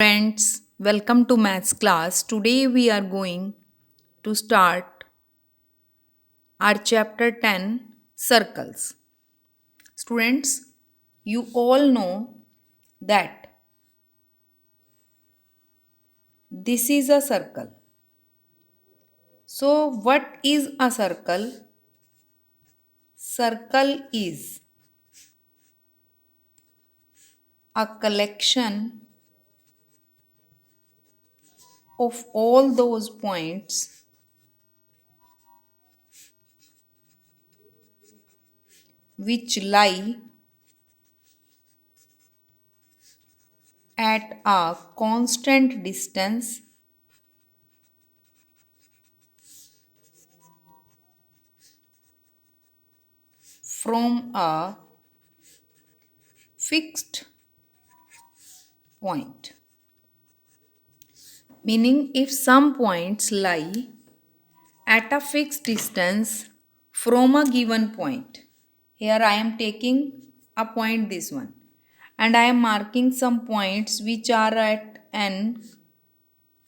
Friends, welcome to maths class. Today we are going to start our chapter 10 circles. Students, you all know that this is a circle. So, what is a circle? Circle is a collection of all those points which lie at a constant distance from a fixed point. Meaning, if some points lie at a fixed distance from a given point, here I am taking a point, this one, and I am marking some points which are at an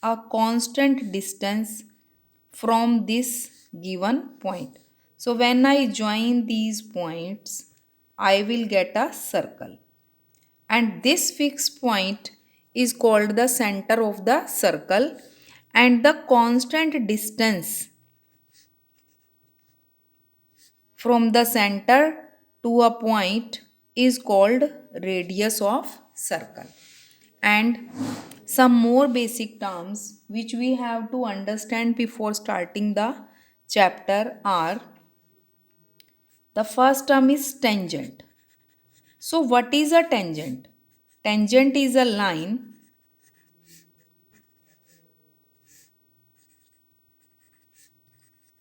a constant distance from this given point. So when I join these points, I will get a circle, and this fixed point is called the center of the circle, and the constant distance from the center to a point is called radius of circle. And some more basic terms which we have to understand before starting the chapter are: the first term is tangent. So what is a tangent? Tangent is a line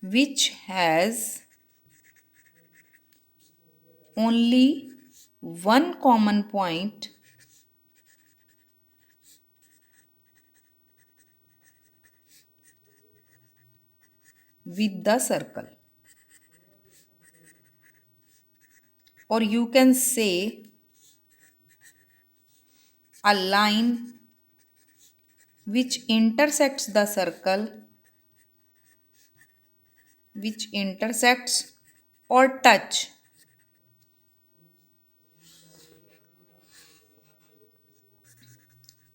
which has only one common point with the circle, or you can say a line which intersects the circle, which intersects or touch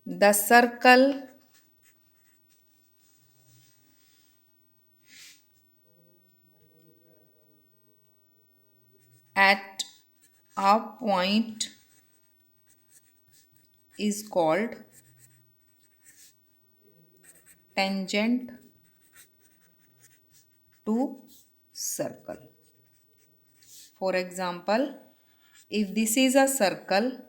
the circle at a point is called tangent to circle. For example, if this is a circle,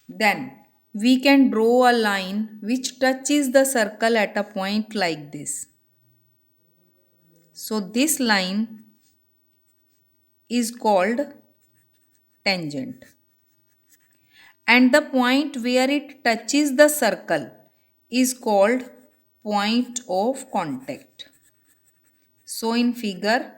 then we can draw a line which touches the circle at a point like this. So this line is called tangent, and the point where it touches the circle is called point of contact. So in figure,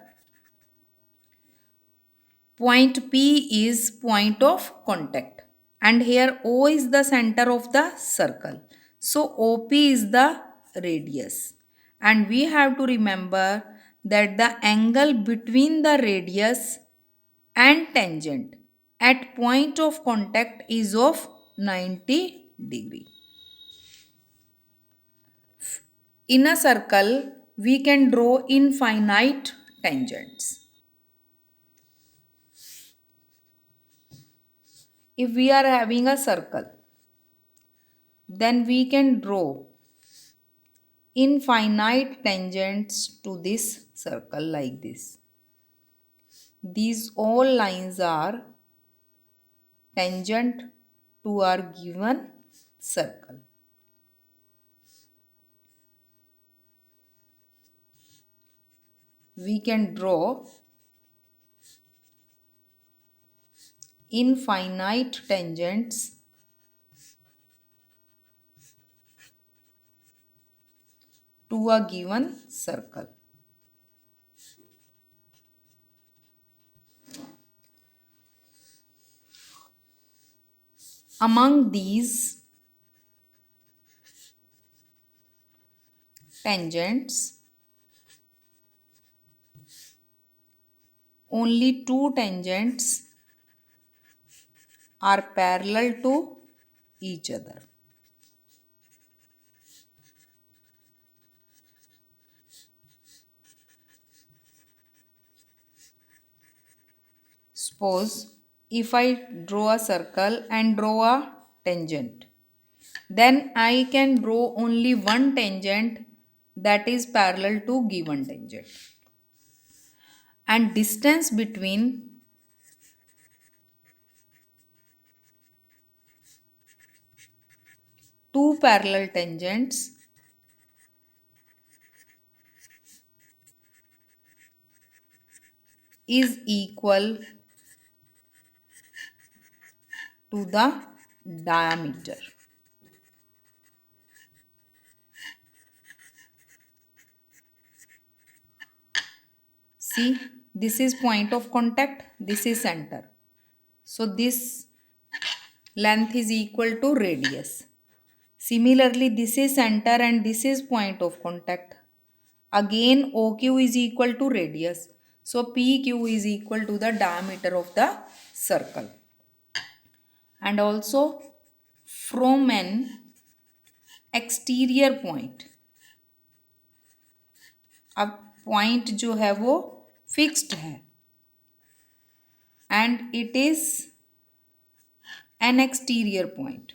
point P is point of contact, and here O is the center of the circle. So OP is the radius, and we have to remember that the angle between the radius and tangent at point of contact is of 90 degree. In a circle, we can draw infinite tangents. If we are having a circle, then we can draw infinite tangents to this circle like this. These all lines are tangent to our given circle. We can draw infinite tangents to a given circle. among these tangents, only two tangents are parallel to each other. Suppose if I draw a circle and draw a tangent, then I can draw only one tangent that is parallel to given tangent. And distance between two parallel tangents is equal to the diameter. See, this is point of contact, this is center. So this length is equal to radius. Similarly, this is center and this is point of contact. Again, OQ is equal to radius. So PQ is equal to the diameter of the circle. And also from an exterior point, अब point जो है वो fixed है and it is an exterior point.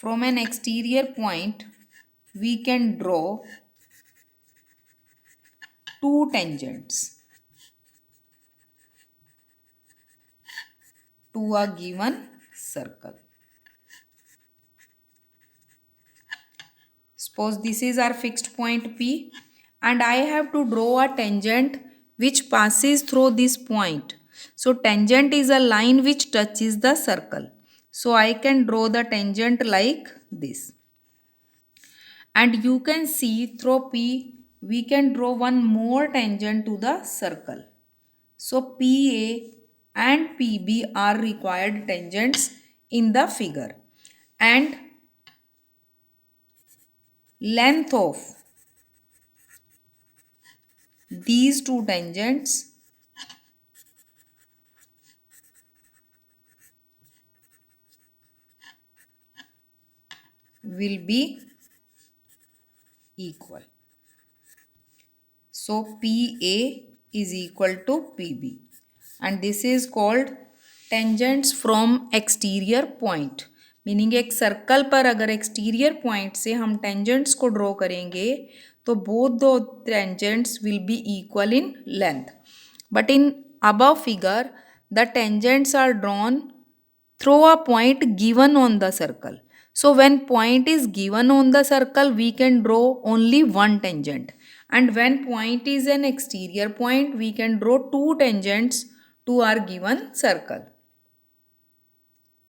From an exterior point, we can draw two tangents to a given circle. Suppose this is our fixed point P and I have to draw a tangent which passes through this point. So tangent is a line which touches the circle. So I can draw the tangent like this. And you can see through P, we can draw one more tangent to the circle. So PA and PB are required tangents in the figure. And length of these two tangents will be equal. So PA is equal to PB and this is called tangents from exterior point. Meaning एक circle पर अगर exterior point से हम tangents को draw करेंगे तो both दो tangents will be equal in length. But in above figure the tangents are drawn through a point given on the circle. So when point is given on the circle we can draw only one tangent, and when point is an exterior point we can draw two tangents to our given circle.